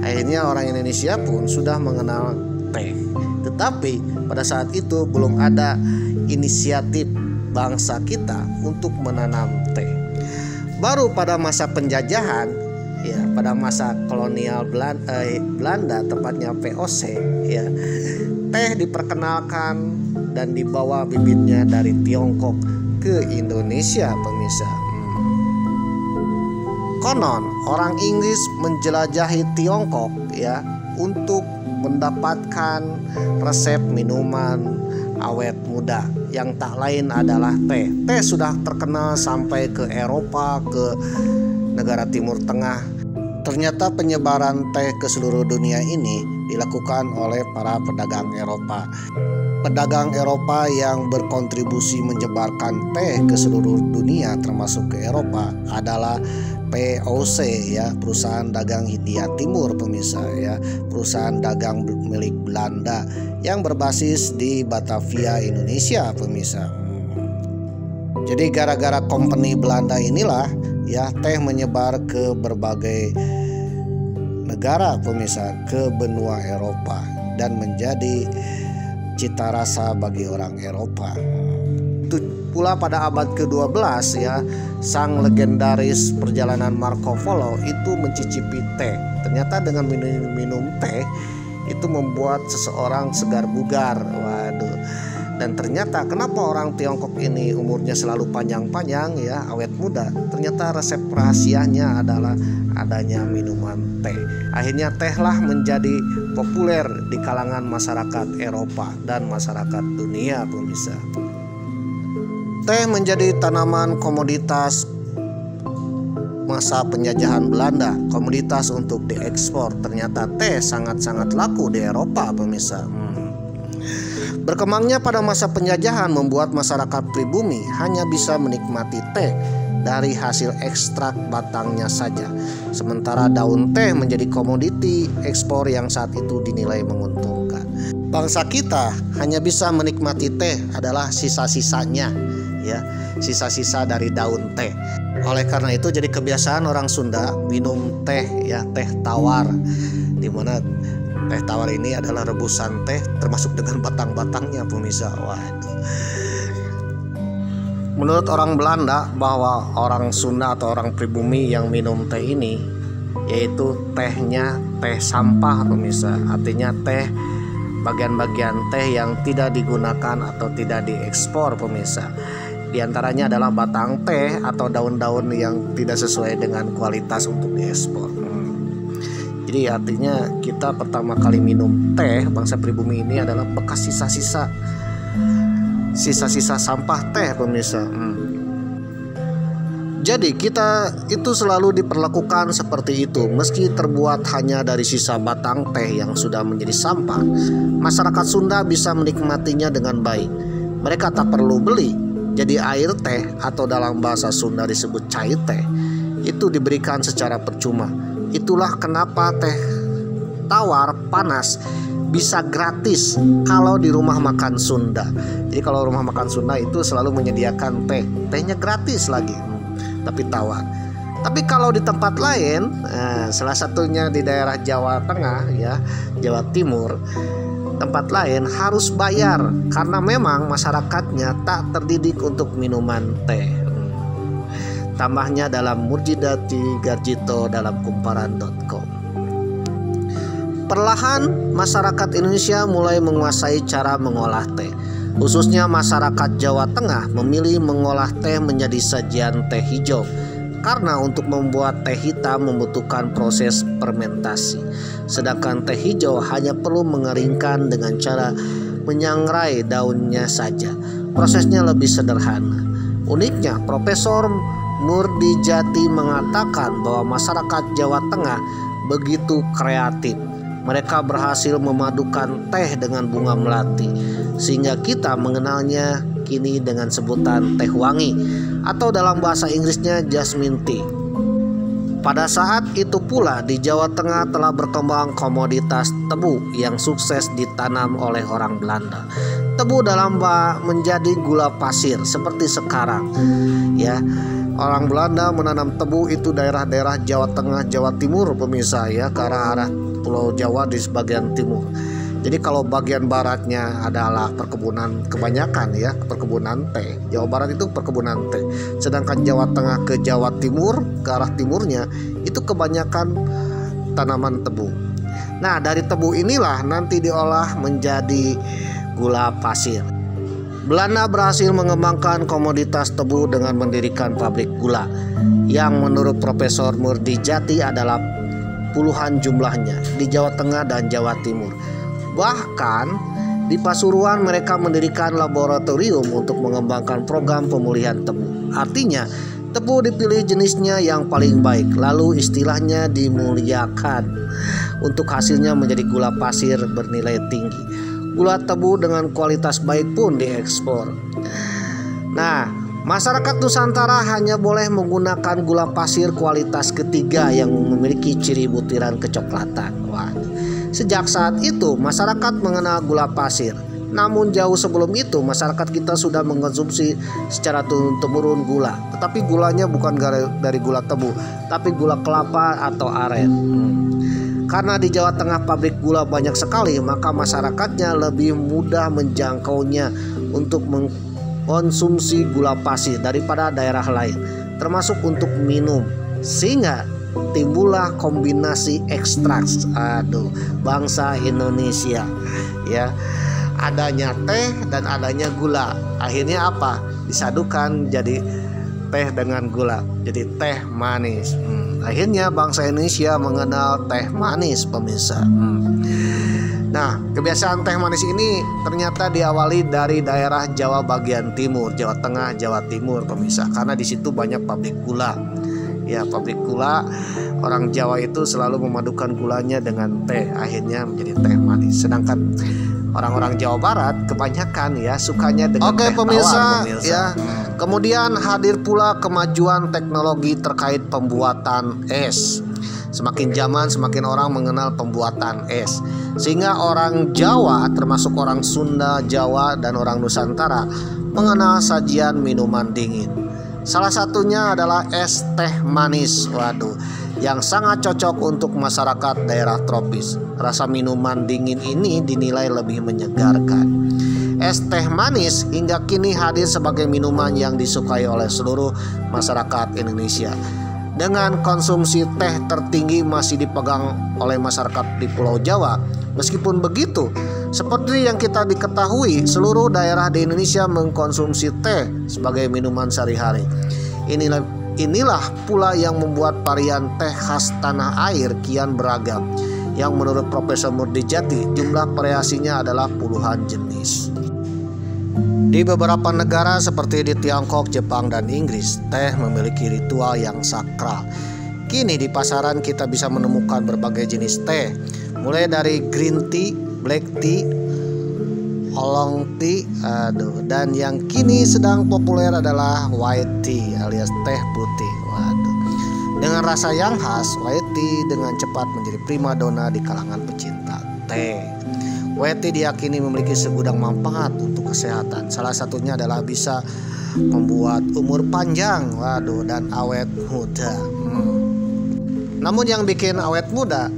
Akhirnya orang Indonesia pun sudah mengenal teh. Tetapi pada saat itu belum ada inisiatif bangsa kita untuk menanam teh. Baru pada masa penjajahan, ya, pada masa kolonial Belanda, tepatnya VOC, ya, teh diperkenalkan dan dibawa bibitnya dari Tiongkok ke Indonesia, pemirsa. Konon orang Inggris menjelajahi Tiongkok, ya, untuk mendapatkan resep minuman awet muda yang tak lain adalah teh. Teh sudah terkenal sampai ke Eropa, ke negara Timur Tengah. Ternyata penyebaran teh ke seluruh dunia ini dilakukan oleh para pedagang Eropa. Pedagang Eropa yang berkontribusi menyebarkan teh ke seluruh dunia termasuk ke Eropa adalah POC, ya, perusahaan dagang Hindia Timur, pemirsa, ya, perusahaan dagang milik Belanda yang berbasis di Batavia, Indonesia, pemirsa. Jadi gara-gara company Belanda inilah, ya, teh menyebar ke berbagai negara, pemirsa, ke benua Eropa dan menjadi cita rasa bagi orang Eropa. Itu pula pada abad ke-12, ya, sang legendaris perjalanan Marco Polo itu mencicipi teh. Ternyata dengan minum teh itu membuat seseorang segar bugar. Waduh. Dan ternyata kenapa orang Tiongkok ini umurnya selalu panjang-panjang, ya, awet muda? Ternyata resep rahasianya adalah adanya minuman teh. Akhirnya tehlah menjadi populer di kalangan masyarakat Eropa dan masyarakat dunia, pemirsa. Teh menjadi tanaman komoditas masa penjajahan Belanda, komoditas untuk diekspor. Ternyata teh sangat-sangat laku di Eropa, pemirsa. Berkembangnya pada masa penjajahan membuat masyarakat pribumi hanya bisa menikmati teh dari hasil ekstrak batangnya saja. Sementara daun teh menjadi komoditi ekspor yang saat itu dinilai menguntungkan. Bangsa kita hanya bisa menikmati teh adalah sisa-sisanya, ya, sisa-sisa dari daun teh. Oleh karena itu jadi kebiasaan orang Sunda minum teh, ya, teh tawar, di mana teh tawar ini adalah rebusan teh termasuk dengan batang-batangnya, pemirsa. Waduh. Menurut orang Belanda bahwa orang Sunda atau orang pribumi yang minum teh ini yaitu tehnya teh sampah, pemirsa. Artinya teh, bagian-bagian teh yang tidak digunakan atau tidak diekspor, pemirsa. Di antaranya adalah batang teh atau daun-daun yang tidak sesuai dengan kualitas untuk diekspor. Jadi artinya kita pertama kali minum teh bangsa pribumi ini adalah bekas sisa-sisa sampah teh, pemirsa. Jadi kita itu selalu diperlakukan seperti itu. Meski terbuat hanya dari sisa batang teh yang sudah menjadi sampah, masyarakat Sunda bisa menikmatinya dengan baik. Mereka tak perlu beli. Jadi air teh atau dalam bahasa Sunda disebut cai teh itu diberikan secara percuma. Itulah kenapa teh tawar panas bisa gratis kalau di rumah makan Sunda. Jadi kalau rumah makan Sunda itu selalu menyediakan tehnya gratis lagi, tapi tawar. Tapi kalau di tempat lain, salah satunya di daerah Jawa Tengah, ya, Jawa Timur, tempat lain harus bayar karena memang masyarakatnya tak terdidik untuk minuman teh. Tambahnya dalam Murjidati Garjito dalam kumparan.com. Perlahan masyarakat Indonesia mulai menguasai cara mengolah teh. Khususnya masyarakat Jawa Tengah memilih mengolah teh menjadi sajian teh hijau. Karena untuk membuat teh hitam membutuhkan proses fermentasi. Sedangkan teh hijau hanya perlu mengeringkan dengan cara menyangrai daunnya saja. Prosesnya lebih sederhana. Uniknya, Profesor Murdijati mengatakan bahwa masyarakat Jawa Tengah begitu kreatif. Mereka berhasil memadukan teh dengan bunga melati, sehingga kita mengenalnya kini dengan sebutan teh wangi atau dalam bahasa Inggrisnya jasmine tea. Pada saat itu pula di Jawa Tengah telah berkembang komoditas tebu yang sukses ditanam oleh orang Belanda. Tebu dalam menjadi gula pasir seperti sekarang. Ya, orang Belanda menanam tebu itu daerah-daerah Jawa Tengah, Jawa Timur pemirsa ya, ke arah Pulau Jawa di sebagian timur. Jadi kalau bagian baratnya adalah perkebunan kebanyakan ya, perkebunan teh. Jawa Barat itu perkebunan teh. Sedangkan Jawa Tengah ke Jawa Timur, ke arah timurnya itu kebanyakan tanaman tebu. Nah, dari tebu inilah nanti diolah menjadi gula pasir. Belanda berhasil mengembangkan komoditas tebu dengan mendirikan pabrik gula yang menurut Profesor Murdijati adalah puluhan jumlahnya di Jawa Tengah dan Jawa Timur. Bahkan di Pasuruan mereka mendirikan laboratorium untuk mengembangkan program pemulihan tebu. Artinya tebu dipilih jenisnya yang paling baik, lalu istilahnya dimuliakan untuk hasilnya menjadi gula pasir bernilai tinggi. Gula tebu dengan kualitas baik pun diekspor. Nah, masyarakat Nusantara hanya boleh menggunakan gula pasir kualitas ketiga yang memiliki ciri butiran kecoklatan. Wah, sejak saat itu masyarakat mengenal gula pasir. Namun jauh sebelum itu masyarakat kita sudah mengkonsumsi secara turun-temurun gula. Tetapi gulanya bukan dari gula tebu, tapi gula kelapa atau aren. Karena di Jawa Tengah pabrik gula banyak sekali, maka masyarakatnya lebih mudah menjangkaunya untuk mengkonsumsi gula pasir daripada daerah lain, termasuk untuk minum. Sehingga timbullah kombinasi ekstrak bangsa Indonesia ya, adanya teh dan adanya gula. Akhirnya apa? Disadukan jadi teh dengan gula, jadi teh manis. Akhirnya bangsa Indonesia mengenal teh manis pemirsa. Nah, kebiasaan teh manis ini ternyata diawali dari daerah Jawa bagian timur, Jawa Tengah, Jawa Timur pemirsa, karena di situ banyak pabrik gula. Ya, pabrik gula, orang Jawa itu selalu memadukan gulanya dengan teh, akhirnya menjadi teh manis. Sedangkan orang-orang Jawa Barat kebanyakan ya sukanya dengan teh tawar, pemirsa. Ya. Kemudian hadir pula kemajuan teknologi terkait pembuatan es. Semakin zaman semakin orang mengenal pembuatan es, sehingga orang Jawa termasuk orang Sunda, Jawa dan orang Nusantara mengenal sajian minuman dingin. Salah satunya adalah es teh manis. Waduh, yang sangat cocok untuk masyarakat daerah tropis. Rasa minuman dingin ini dinilai lebih menyegarkan. Es teh manis hingga kini hadir sebagai minuman yang disukai oleh seluruh masyarakat Indonesia. Dengan konsumsi teh tertinggi masih dipegang oleh masyarakat di Pulau Jawa. Meskipun begitu, seperti yang kita diketahui, seluruh daerah di Indonesia mengkonsumsi teh sebagai minuman sehari-hari. Inilah pula yang membuat varian teh khas tanah air kian beragam, yang menurut Profesor Murdijati jumlah variasinya adalah puluhan jenis. Di beberapa negara seperti di Tiongkok, Jepang, dan Inggris, teh memiliki ritual yang sakral. Kini di pasaran kita bisa menemukan berbagai jenis teh, mulai dari green tea, black tea, oolong tea, dan yang kini sedang populer adalah white tea alias teh putih. Waduh. Dengan rasa yang khas, white tea dengan cepat menjadi primadona di kalangan pecinta teh. White tea diyakini memiliki segudang manfaat untuk kesehatan. Salah satunya adalah bisa membuat umur panjang, dan awet muda. Namun yang bikin awet muda,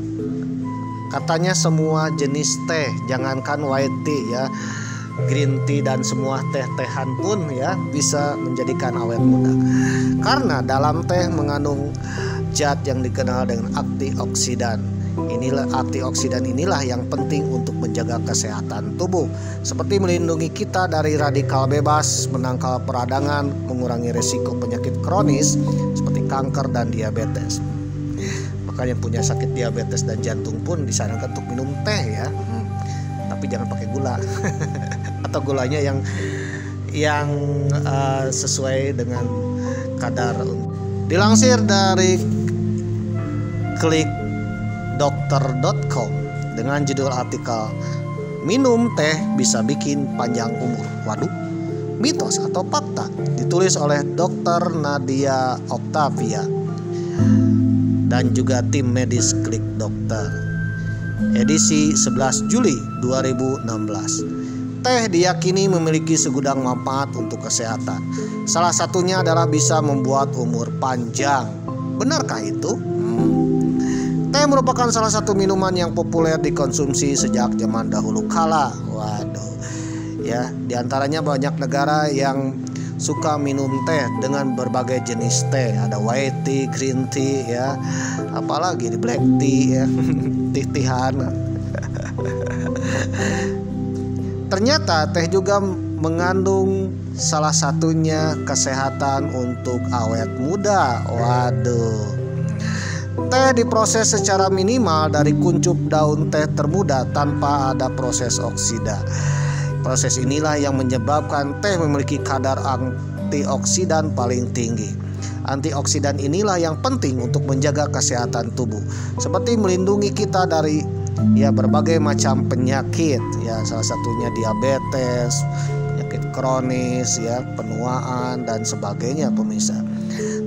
katanya semua jenis teh, jangankan white tea ya, green tea dan semua teh-tehan pun ya bisa menjadikan awet muda. Karena dalam teh mengandung zat yang dikenal dengan antioksidan. Antioksidan inilah yang penting untuk menjaga kesehatan tubuh, seperti melindungi kita dari radikal bebas, menangkal peradangan, mengurangi resiko penyakit kronis seperti kanker dan diabetes. Maka yang punya sakit diabetes dan jantung pun disarankan untuk minum teh ya, tapi jangan pakai gula atau gulanya yang sesuai dengan kadar. Dilansir dari klikdokter.com dengan judul artikel "Minum teh bisa bikin panjang umur". Waduh, mitos atau fakta? Ditulis oleh Dr. Nadia Octavia. dan juga tim medis Klik Dokter. Edisi 11 Juli 2016. Teh diyakini memiliki segudang manfaat untuk kesehatan. Salah satunya adalah bisa membuat umur panjang. Benarkah itu? Teh merupakan salah satu minuman yang populer dikonsumsi sejak zaman dahulu kala. Waduh, ya, diantaranya banyak negara yang suka minum teh dengan berbagai jenis teh. Ada white tea, green tea, ya, apalagi di black tea, ya, tih-tihan. Ternyata teh juga mengandung salah satunya kesehatan untuk awet muda. Waduh. Teh diproses secara minimal dari kuncup daun teh termuda tanpa ada proses oksida. Proses inilah yang menyebabkan teh memiliki kadar antioksidan paling tinggi. Antioksidan inilah yang penting untuk menjaga kesehatan tubuh, seperti melindungi kita dari berbagai macam penyakit, salah satunya diabetes, penyakit kronis, penuaan dan sebagainya, pemirsa.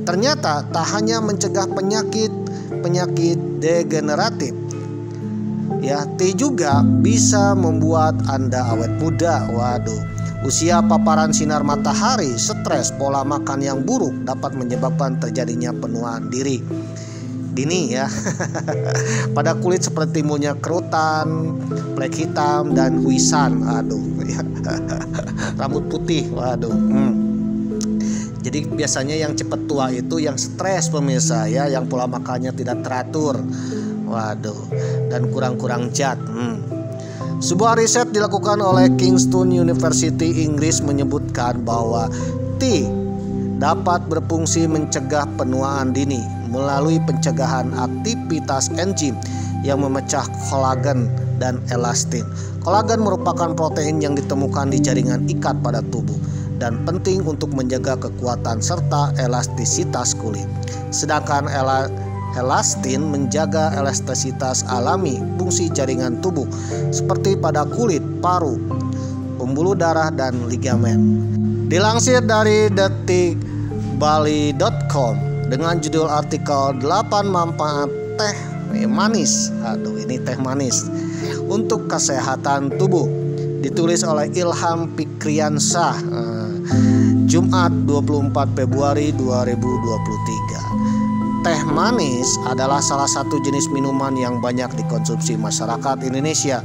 Ternyata tak hanya mencegah penyakit degeneratif, teh juga bisa membuat Anda awet muda. Waduh, usia paparan sinar matahari, stres, pola makan yang buruk dapat menyebabkan terjadinya penuaan dini pada kulit seperti timbulnya kerutan, flek hitam dan huisan. Rambut putih. Jadi biasanya yang cepat tua itu yang stres, pemirsa, yang pola makannya tidak teratur. Dan kurang-kurang zat. Sebuah riset dilakukan oleh Kingston University Inggris menyebutkan bahwa teh dapat berfungsi mencegah penuaan dini melalui pencegahan aktivitas enzim yang memecah kolagen dan elastin. Kolagen merupakan protein yang ditemukan di jaringan ikat pada tubuh dan penting untuk menjaga kekuatan serta elastisitas kulit. Sedangkan elastin menjaga elastisitas alami fungsi jaringan tubuh seperti pada kulit, paru, pembuluh darah, dan ligamen. Dilansir dari detikbali.com dengan judul artikel 8 manfaat teh manis. Ini teh manis untuk kesehatan tubuh, ditulis oleh Ilham Fikriansyah, Jumat 24 Februari 2023. Teh manis adalah salah satu jenis minuman yang banyak dikonsumsi masyarakat Indonesia.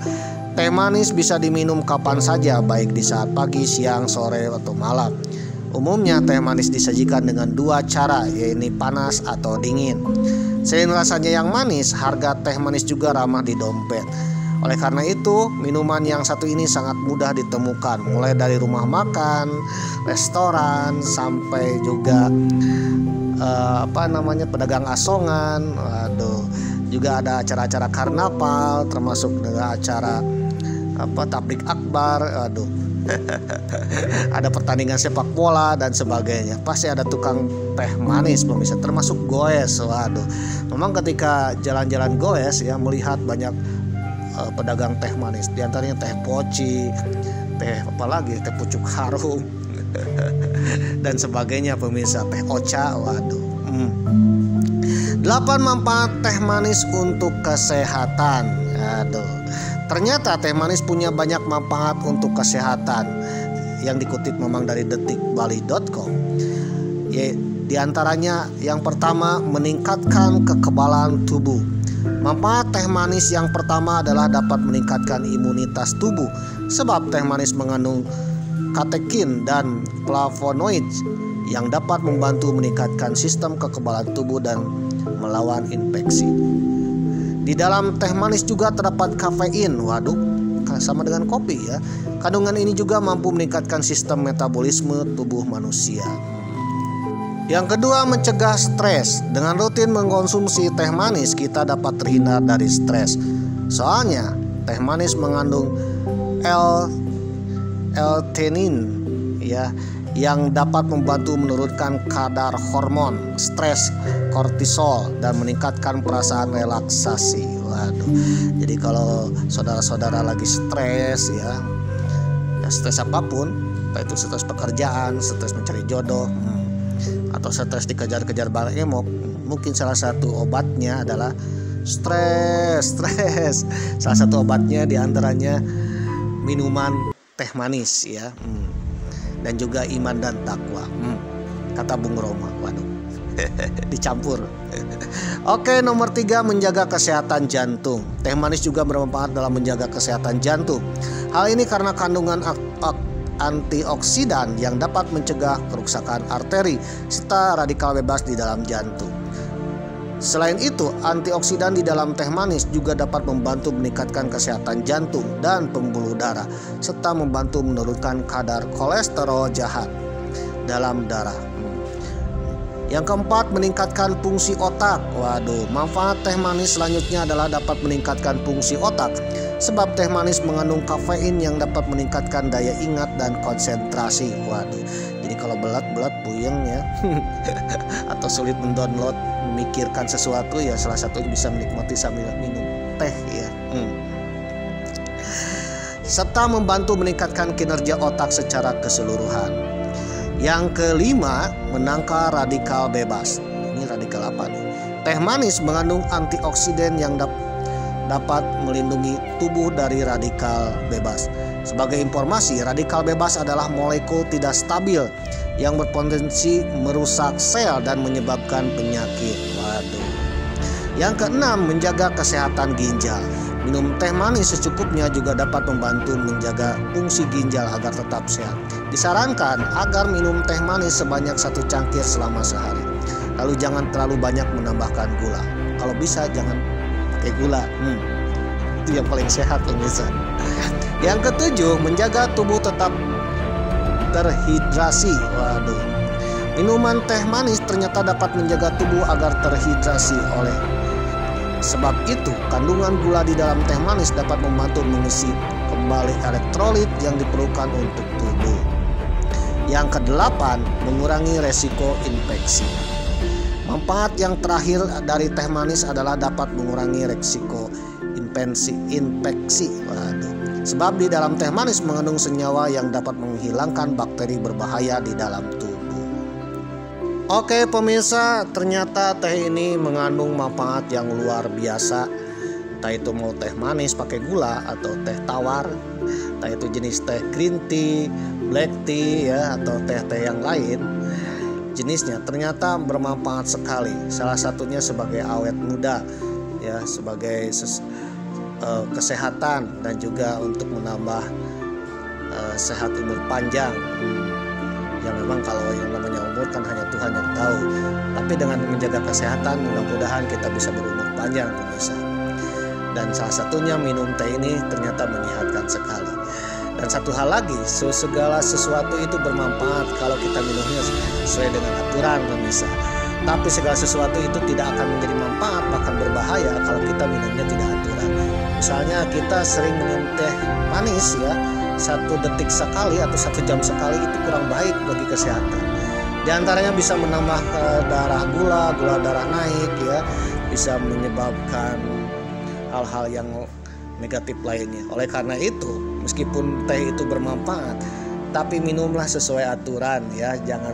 Teh manis bisa diminum kapan saja, baik di saat pagi, siang, sore, atau malam. Umumnya teh manis disajikan dengan dua cara, yaitu panas atau dingin. Selain rasanya yang manis, harga teh manis juga ramah di dompet. Oleh karena itu, minuman yang satu ini sangat mudah ditemukan, mulai dari rumah makan, restoran, sampai juga pedagang asongan. Juga ada acara-acara karnaval, termasuk dengan acara tablik akbar. Ada pertandingan sepak bola dan sebagainya. Pasti ada tukang teh manis, pemirsa, termasuk goes. Memang ketika jalan-jalan goes, melihat banyak pedagang teh manis. Di antaranya teh poci, teh pucuk harum dan sebagainya, pemirsa, teh ocha. 8 manfaat teh manis untuk kesehatan. Ternyata teh manis punya banyak manfaat untuk kesehatan yang dikutip memang dari detikbali.com. Di antaranya yang pertama, meningkatkan kekebalan tubuh. Manfaat teh manis yang pertama adalah dapat meningkatkan imunitas tubuh, sebab teh manis mengandung katekin dan flavonoids yang dapat membantu meningkatkan sistem kekebalan tubuh dan melawan infeksi. Di dalam teh manis juga terdapat kafein. Sama dengan kopi, ya. Kandungan ini juga mampu meningkatkan sistem metabolisme tubuh manusia. Yang kedua, mencegah stres. Dengan rutin mengkonsumsi teh manis, kita dapat terhindar dari stres. Soalnya teh manis mengandung L-theanine, yang dapat membantu menurunkan kadar hormon stres, kortisol, dan meningkatkan perasaan relaksasi. Jadi kalau saudara-saudara lagi stres, stres apapun, entah itu stres pekerjaan, stres mencari jodoh, atau stres dikejar-kejar bala emok, Mungkin salah satu obatnya adalah stres. Salah satu obatnya diantaranya minuman teh manis ya, dan juga iman dan takwa, kata Bung Roma. Waduh, dicampur. Oke, nomor 3, menjaga kesehatan jantung. Teh manis juga bermanfaat dalam menjaga kesehatan jantung. Hal ini karena kandungan antioksidan yang dapat mencegah kerusakan arteri serta radikal bebas di dalam jantung. Selain itu, antioksidan di dalam teh manis juga dapat membantu meningkatkan kesehatan jantung dan pembuluh darah, serta membantu menurunkan kadar kolesterol jahat dalam darah. Yang keempat, meningkatkan fungsi otak. Waduh, manfaat teh manis selanjutnya adalah dapat meningkatkan fungsi otak. Sebab teh manis mengandung kafein yang dapat meningkatkan daya ingat dan konsentrasi. Waduh, jadi kalau belat puyeng ya atau sulit mendownload, memikirkan sesuatu ya, salah satunya bisa menikmati sambil minum teh ya. Serta membantu meningkatkan kinerja otak secara keseluruhan. Yang kelima, menangkal radikal bebas. Ini radikal apa nih? Teh manis mengandung antioksidan yang dapat melindungi tubuh dari radikal bebas. Sebagai informasi, radikal bebas adalah molekul tidak stabil yang berpotensi merusak sel dan menyebabkan penyakit. Waduh. Yang keenam, menjaga kesehatan ginjal. Minum teh manis secukupnya juga dapat membantu menjaga fungsi ginjal agar tetap sehat. Disarankan agar minum teh manis sebanyak 1 cangkir selama sehari. Lalu jangan terlalu banyak menambahkan gula. Kalau bisa jangan pakai gula. Itu yang paling sehat pemirsa. Yang ketujuh, menjaga tubuh tetap terhidrasi. Waduh. Minuman teh manis ternyata dapat menjaga tubuh agar terhidrasi. Oleh sebab itu, kandungan gula di dalam teh manis dapat membantu mengisi kembali elektrolit yang diperlukan untuk tubuh. Yang kedelapan, mengurangi resiko infeksi. Manfaat yang terakhir dari teh manis adalah dapat mengurangi resiko infeksi. Waduh. Sebab di dalam teh manis mengandung senyawa yang dapat menghilangkan bakteri berbahaya di dalam tubuh. Oke pemirsa, ternyata teh ini mengandung manfaat yang luar biasa. Entah itu mau teh manis pakai gula atau teh tawar, entah itu jenis teh green tea, black tea ya, atau teh-teh yang lain jenisnya, ternyata bermanfaat sekali. Salah satunya sebagai awet muda ya, sebagai kesehatan, dan juga untuk menambah sehat umur panjang. Ya memang kalau yang namanya umur kan hanya Tuhan yang tahu. Tapi dengan menjaga kesehatan, mudah-mudahan kita bisa berumur panjang pemirsa. Dan salah satunya minum teh ini ternyata menyehatkan sekali. Dan satu hal lagi, segala sesuatu itu bermanfaat kalau kita minumnya sesuai dengan aturan pemirsa. Tapi segala sesuatu itu tidak akan menjadi manfaat, bahkan berbahaya kalau kita minumnya tidak aturan. Misalnya kita sering minum teh manis ya, 1 detik sekali atau 1 jam sekali, itu kurang baik bagi kesehatan. Di antaranya bisa menambah gula darah naik ya, bisa menyebabkan hal-hal yang negatif lainnya. Oleh karena itu, meskipun teh itu bermanfaat, tapi minumlah sesuai aturan ya, jangan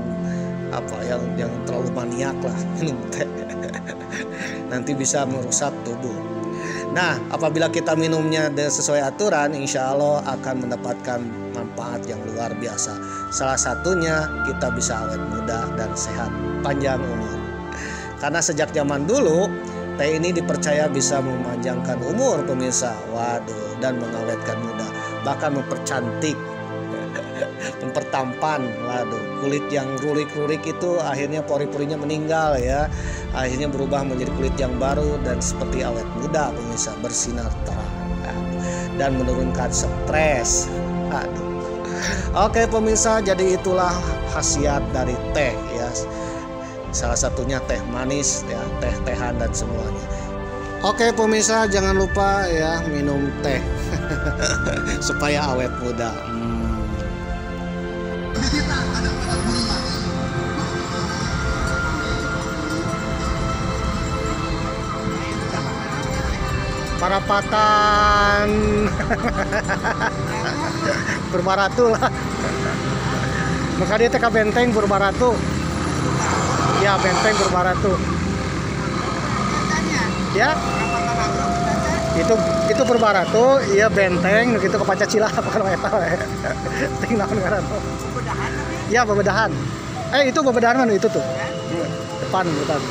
yang terlalu maniak lah minum teh. Nanti bisa merusak tubuh. Nah, apabila kita minumnya sesuai aturan, insya Allah akan mendapatkan manfaat yang luar biasa. Salah satunya kita bisa awet muda dan sehat panjang umur. Karena sejak zaman dulu, teh ini dipercaya bisa memanjangkan umur pemirsa. Waduh, dan mengawetkan muda, bahkan mempercantik, mempertampan. Waduh, kulit yang rurik-rurik itu akhirnya pori-porinya meninggal ya, akhirnya berubah menjadi kulit yang baru dan seperti awet muda pemirsa, bersinar terang dan menurunkan stres. Aduh. Oke pemirsa, jadi itulah khasiat dari teh ya, salah satunya teh manis ya, teh-tehan dan semuanya. Oke pemirsa, jangan lupa ya minum teh supaya awet muda. Parapatan Burbaratu lah. Maka dia teka benteng Burbaratu. Ya benteng Burbaratu. Ya. Itu Purbaratu, iya benteng gitu ke Pancasila apa kalau eta we. Ting naon ngaran. Bebedahan. Iya, bebedahan. Itu bebedahan mana itu tuh? Depan bukan.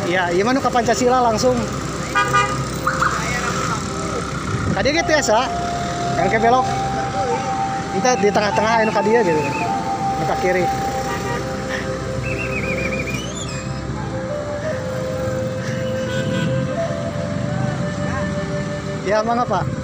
Iya, iya mana ke Pancasila langsung. Tadi gitu ya, Sa. Yang ke belok. Kita di tengah-tengah anu ka dieu gitu. Ke kiri. Ya, mangga Pak.